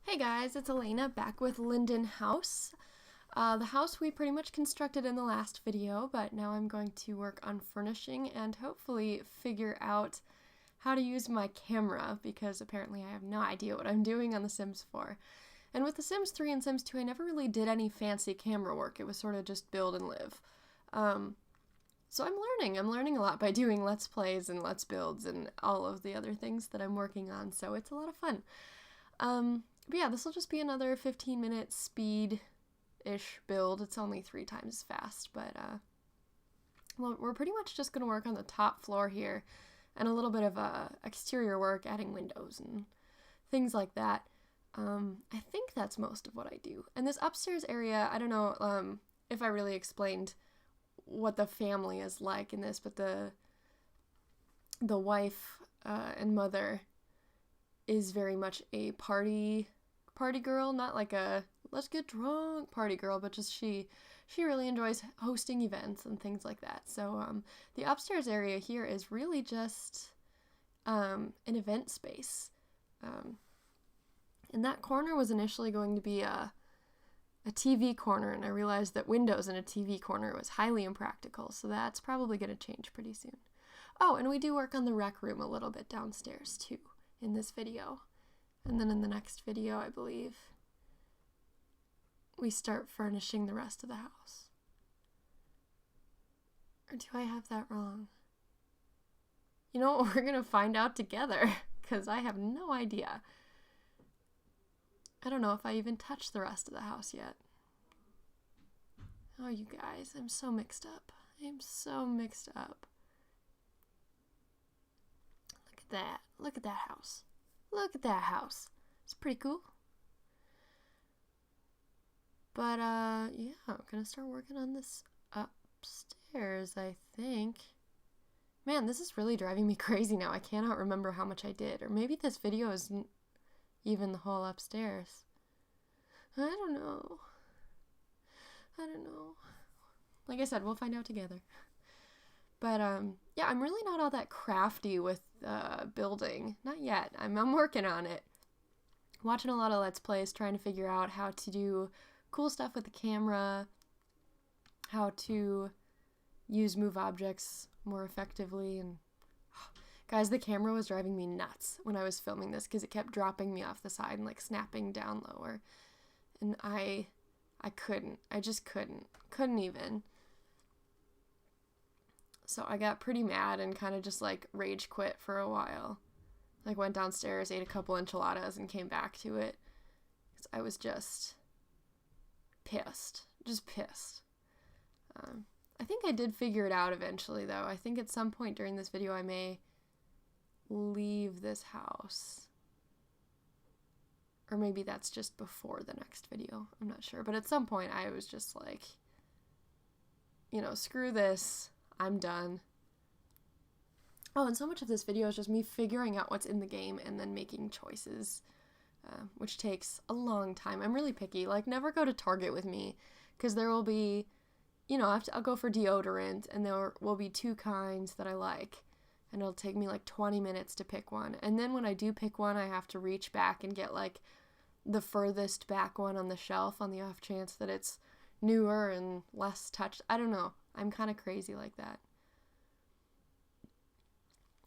Hey guys, it's Elena back with Linden House. The house we pretty much constructed in the last video, but now I'm going to work on furnishing and hopefully figure out how to use my camera because apparently I have no idea what I'm doing on The Sims 4. And with The Sims 3 and Sims 2, I never really did any fancy camera work. It was sort of just build and live. So I'm learning. I'm learning a lot by doing Let's Plays and Let's Builds and all of the other things that I'm working on, so it's a lot of fun. But yeah, this will just be another 15-minute speed-ish build. It's only 3 times as fast, but well, we're pretty much just going to work on the top floor here and a little bit of exterior work, adding windows and things like that. I think that's most of what I do. And this upstairs area, I don't know if I really explained what the family is like in this, but the wife and mother is very much a party girl, not like a let's get drunk party girl, but just she really enjoys hosting events and things like that. So the upstairs area here is really just an event space. And that corner was initially going to be a TV corner, and I realized that windows in a TV corner was highly impractical, so that's probably going to change pretty soon. Oh, and we do work on the rec room a little bit downstairs too in this video. And then in the next video, I believe, we start furnishing the rest of the house. Or do I have that wrong? You know what, we're gonna find out together, because I have no idea. I don't know if I even touched the rest of the house yet. Oh, you guys, I'm so mixed up. I'm so mixed up. Look at that. Look at that house. Look at that house. It's pretty cool. But, yeah, I'm gonna start working on this upstairs, I think. Man, this is really driving me crazy now. I cannot remember how much I did. Or maybe this video isn't even the whole upstairs. I don't know. Like I said, we'll find out together. But, yeah, I'm really not all that crafty with building. Not yet. I'm working on it. Watching a lot of Let's Plays, trying to figure out how to do cool stuff with the camera, how to use move objects more effectively, and guys, the camera was driving me nuts when I was filming this because it kept dropping me off the side and like snapping down lower. And I just couldn't even. So I got pretty mad and kind of just like rage quit for a while. Like went downstairs, ate a couple enchiladas and came back to it. 'Cause I was just pissed. I think I did figure it out eventually though. I think at some point during this video I may leave this house. Or maybe that's just before the next video. I'm not sure. But at some point I was just like, you know, screw this. I'm done. Oh, and so much of this video is just me figuring out what's in the game and then making choices, which takes a long time. I'm really picky. Like, never go to Target with me, because there will be, you know, I'll go for deodorant, and there will be 2 kinds that I like, and it'll take me like 20 minutes to pick one. And then when I do pick one, I have to reach back and get like the furthest back one on the shelf on the off chance that it's newer and less touched. I don't know. I'm kind of crazy like that.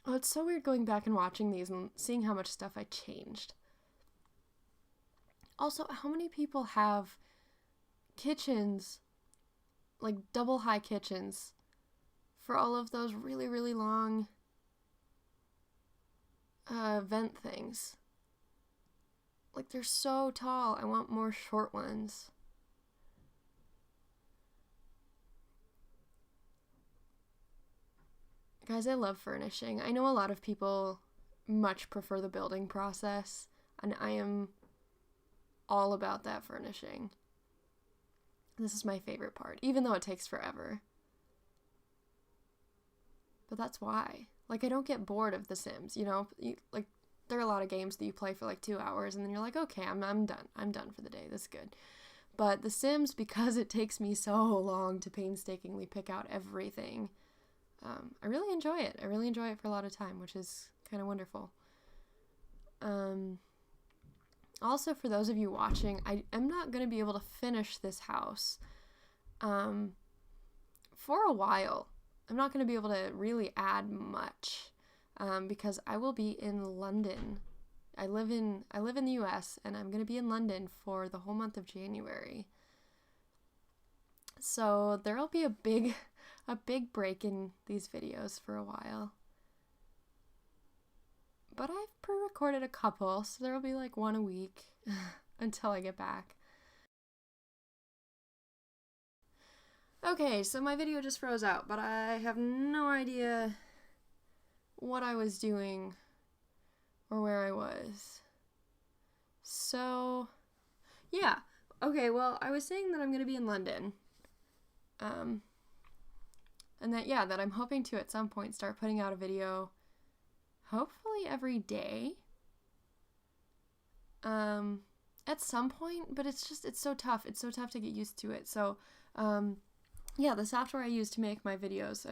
Oh, it's so weird going back and watching these and seeing how much stuff I changed. Also, how many people have kitchens, like double high kitchens, for all of those really, really long vent things? Like, they're so tall. I want more short ones. Guys, I love furnishing. I know a lot of people much prefer the building process, and I am all about that furnishing. This is my favorite part, even though it takes forever. But that's why. Like, I don't get bored of The Sims, you know? Like, there are a lot of games that you play for like 2 hours, and then you're like, okay, I'm done. I'm done for the day. This is good. But The Sims, because it takes me so long to painstakingly pick out everything, I really enjoy it. I really enjoy it for a lot of time, which is kind of wonderful. Also, for those of you watching, I'm not going to be able to finish this house for a while. I'm not going to be able to really add much because I will be in London. I live in the US, and I'm going to be in London for the whole month of January. So there'll be a big break in these videos for a while. But I've pre-recorded a couple, so there'll be like one a week until I get back. Okay, so my video just froze out, but I have no idea what I was doing or where I was. So, yeah. Okay, well, I was saying that I'm going to be in London. And that I'm hoping to at some point start putting out a video, hopefully every day. At some point, but it's so tough. It's so tough to get used to it. So, the software I use to make my videos,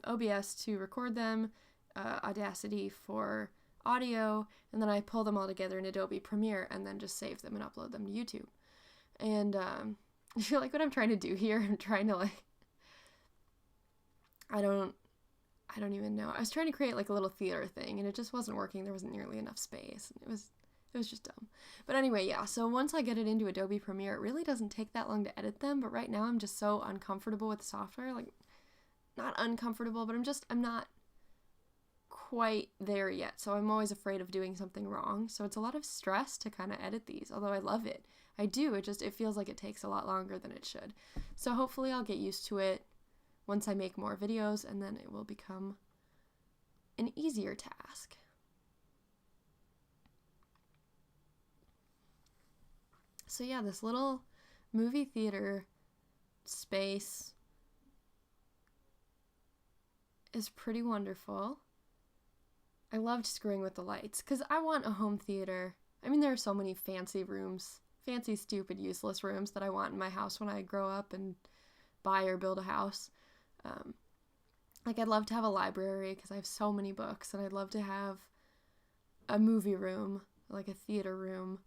OBS to record them, Audacity for audio, and then I pull them all together in Adobe Premiere and then just save them and upload them to YouTube. And I feel like what I'm trying to do here, I'm trying to I don't even know. I was trying to create like a little theater thing, and it just wasn't working. There wasn't nearly enough space. It was just dumb. But anyway, yeah, so once I get it into Adobe Premiere, it really doesn't take that long to edit them, but right now I'm just so uncomfortable with the software. Like, not uncomfortable, but I'm not quite there yet, so I'm always afraid of doing something wrong. So it's a lot of stress to kind of edit these, although I love it. I do, it feels like it takes a lot longer than it should. So hopefully I'll get used to it once I make more videos, and then it will become an easier task. So yeah, this little movie theater space is pretty wonderful. I loved screwing with the lights because I want a home theater. I mean, there are so many fancy rooms, fancy, stupid, useless rooms that I want in my house when I grow up and buy or build a house. I'd love to have a library because I have so many books, and I'd love to have a movie room, like a theater room.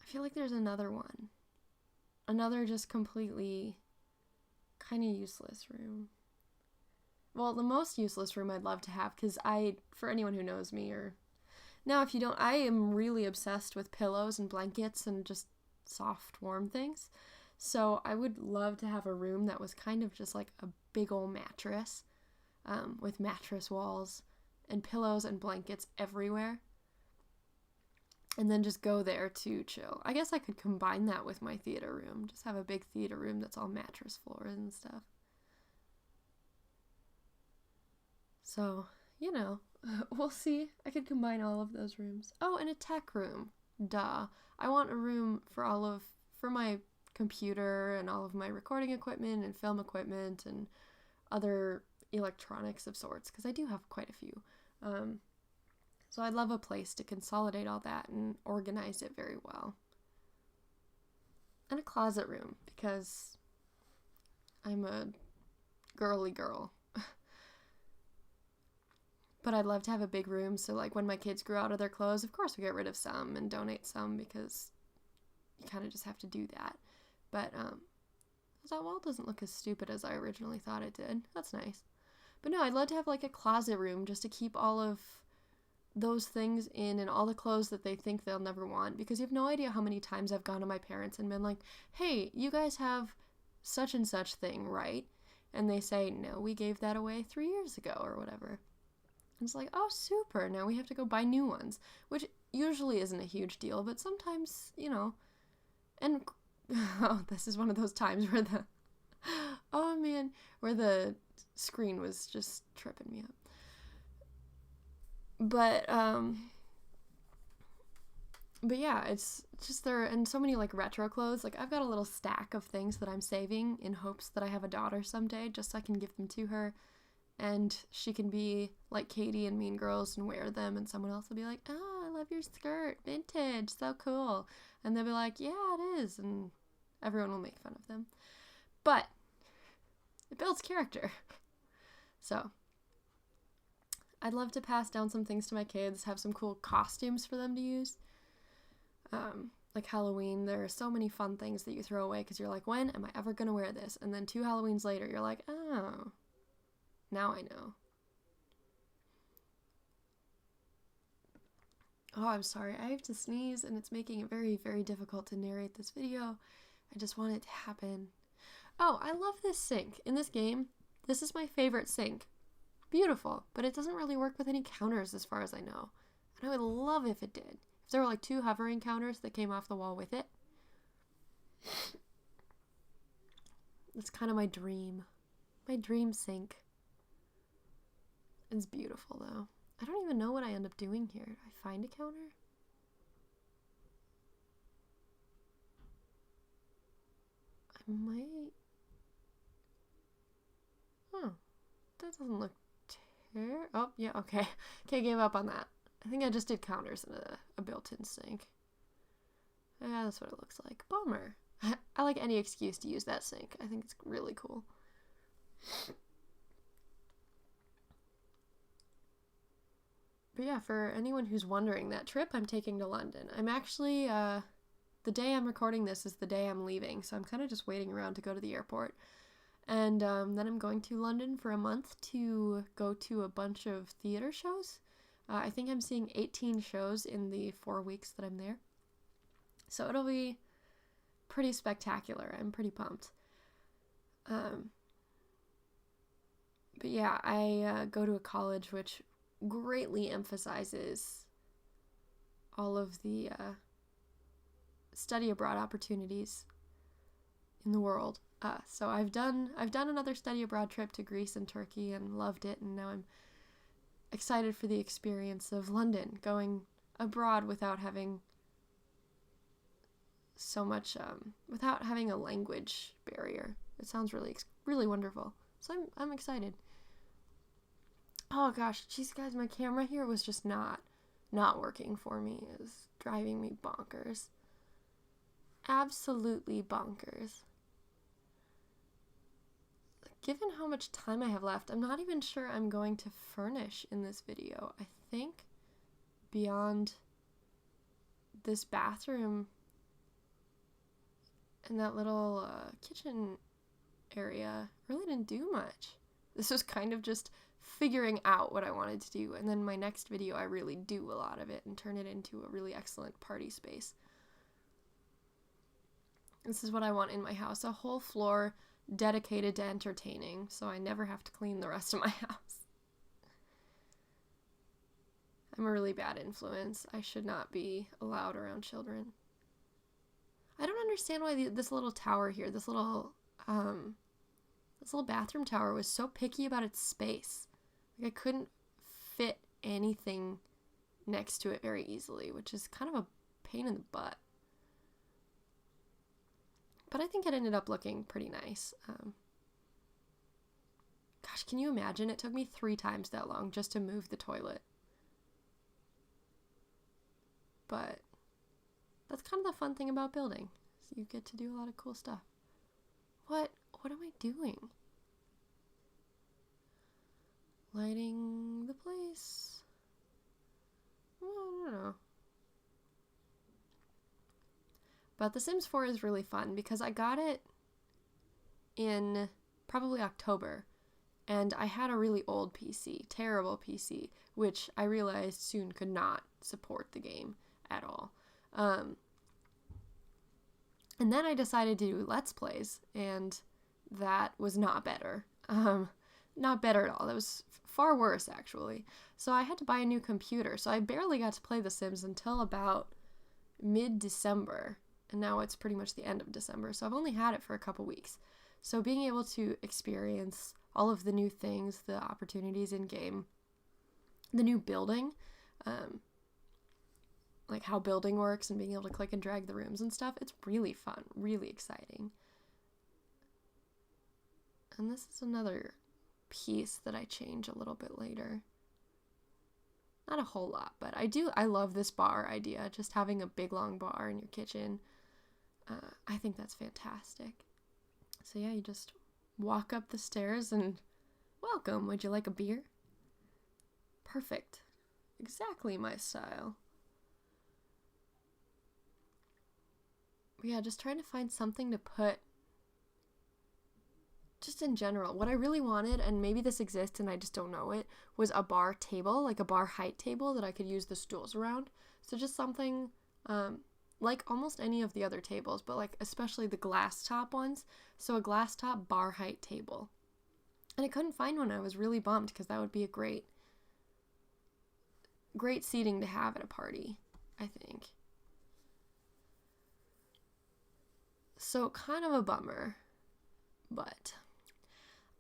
I feel like there's another one. Another just completely kind of useless room. Well, the most useless room I'd love to have, because for anyone who knows me, or now if you don't, I am really obsessed with pillows and blankets and just soft, warm things. So I would love to have a room that was kind of just like a big old mattress, with mattress walls and pillows and blankets everywhere. And then just go there to chill. I guess I could combine that with my theater room. Just have a big theater room that's all mattress floors and stuff. So, we'll see. I could combine all of those rooms. Oh, and a tech room. Duh. I want a room for my computer and all of my recording equipment and film equipment and other electronics of sorts, because I do have quite a few. So I'd love a place to consolidate all that and organize it very well. And a closet room, because I'm a girly girl. But I'd love to have a big room, so like when my kids grow out of their clothes, of course we get rid of some and donate some, because you kind of just have to do that. But that wall doesn't look as stupid as I originally thought it did. That's nice. But no, I'd love to have like a closet room just to keep all of those things in, and all the clothes that they think they'll never want, because you have no idea how many times I've gone to my parents and been like, hey, you guys have such and such thing, right? And they say, no, we gave that away 3 years ago or whatever. And it's like, oh, super, now we have to go buy new ones, which usually isn't a huge deal, but sometimes, and oh, this is one of those times where where the screen was just tripping me up. But yeah, it's just there, and so many like retro clothes. Like I've got a little stack of things that I'm saving in hopes that I have a daughter someday, just so I can give them to her, and she can be like Katie in Mean Girls and wear them, and someone else will be like, oh, I love your skirt, vintage, so cool. And they'll be like, yeah, it is, and everyone will make fun of them. But it builds character. So I'd love to pass down some things to my kids, have some cool costumes for them to use. Like Halloween, there are so many fun things that you throw away because you're like, when am I ever going to wear this? And then 2 Halloweens later, you're like, oh, now I know. Oh, I'm sorry, I have to sneeze and it's making it very, very difficult to narrate this video. I just want it to happen. Oh, I love this sink. In this game, this is my favorite sink. Beautiful, but it doesn't really work with any counters as far as I know. And I would love if it did. If there were like 2 hovering counters that came off the wall with it. That's kind of my dream. My dream sink. It's beautiful though. I don't even know what I end up doing here. Do I find a counter? I might. Huh. That doesn't look oh, yeah, okay. Okay, gave up on that. I think I just did counters in a built-in sink. Yeah, that's what it looks like. Bummer. I like any excuse to use that sink. I think it's really cool. But yeah, for anyone who's wondering, that trip I'm taking to London, I'm actually, the day I'm recording this is the day I'm leaving, so I'm kind of just waiting around to go to the airport. And then I'm going to London for a month to go to a bunch of theater shows. I think I'm seeing 18 shows in the 4 weeks that I'm there. So it'll be pretty spectacular. I'm pretty pumped. But yeah, I go to a college which greatly emphasizes all of the study abroad opportunities in the world. So I've done another study abroad trip to Greece and Turkey and loved it, and now I'm excited for the experience of London, going abroad without having so much, without having a language barrier. It sounds really wonderful. So I'm excited. Oh gosh, geez guys, my camera here was just not working for me. It was driving me bonkers. Absolutely bonkers. Given how much time I have left, I'm not even sure I'm going to furnish in this video. I think beyond this bathroom and that little kitchen area, I really didn't do much. This was kind of just figuring out what I wanted to do, and then my next video I really do a lot of it and turn it into a really excellent party space. This is what I want in my house, a whole floor dedicated to entertaining, so I never have to clean the rest of my house. I'm a really bad influence. I should not be allowed around children. I don't understand why this little tower here, this little bathroom tower was so picky about its space. Like I couldn't fit anything next to it very easily, which is kind of a pain in the butt. But I think it ended up looking pretty nice. Gosh, can you imagine? It took me 3 times that long just to move the toilet. But that's kind of the fun thing about building. So you get to do a lot of cool stuff. What am I doing? Lighting the place. Well, I don't know. But The Sims 4 is really fun because I got it in probably October, and I had a really old PC, terrible PC, which I realized soon could not support the game at all. And then I decided to do Let's Plays, and that was not better. Not better at all. That was far worse, actually. So I had to buy a new computer, so I barely got to play The Sims until about mid-December. And now it's pretty much the end of December, so I've only had it for a couple weeks. So being able to experience all of the new things, the opportunities in game, the new building, like how building works and being able to click and drag the rooms and stuff, it's really fun, really exciting. And this is another piece that I change a little bit later. Not a whole lot, but I love this bar idea, just having a big long bar in your kitchen. I think that's fantastic. So yeah, you just walk up the stairs and welcome. Would you like a beer? Perfect. Exactly my style. But yeah, just trying to find something to put just in general. What I really wanted, and maybe this exists and I just don't know it, was a bar table, like a bar height table that I could use the stools around. So just something like almost any of the other tables, but like especially the glass top ones. So a glass top bar height table. And I couldn't find one. I was really bummed because that would be a great seating to have at a party, I think. So kind of a bummer, but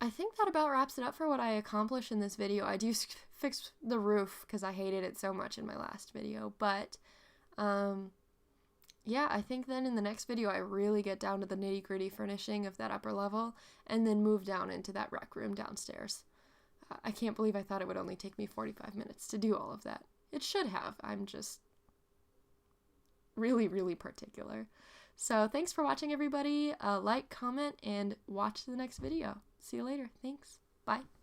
I think that about wraps it up for what I accomplished in this video. I do fix the roof because I hated it so much in my last video, but yeah, I think then in the next video I really get down to the nitty-gritty furnishing of that upper level and then move down into that rec room downstairs. I can't believe I thought it would only take me 45 minutes to do all of that. It should have. I'm just really, really particular. So thanks for watching, everybody. Like, comment, and watch the next video. See you later. Thanks. Bye.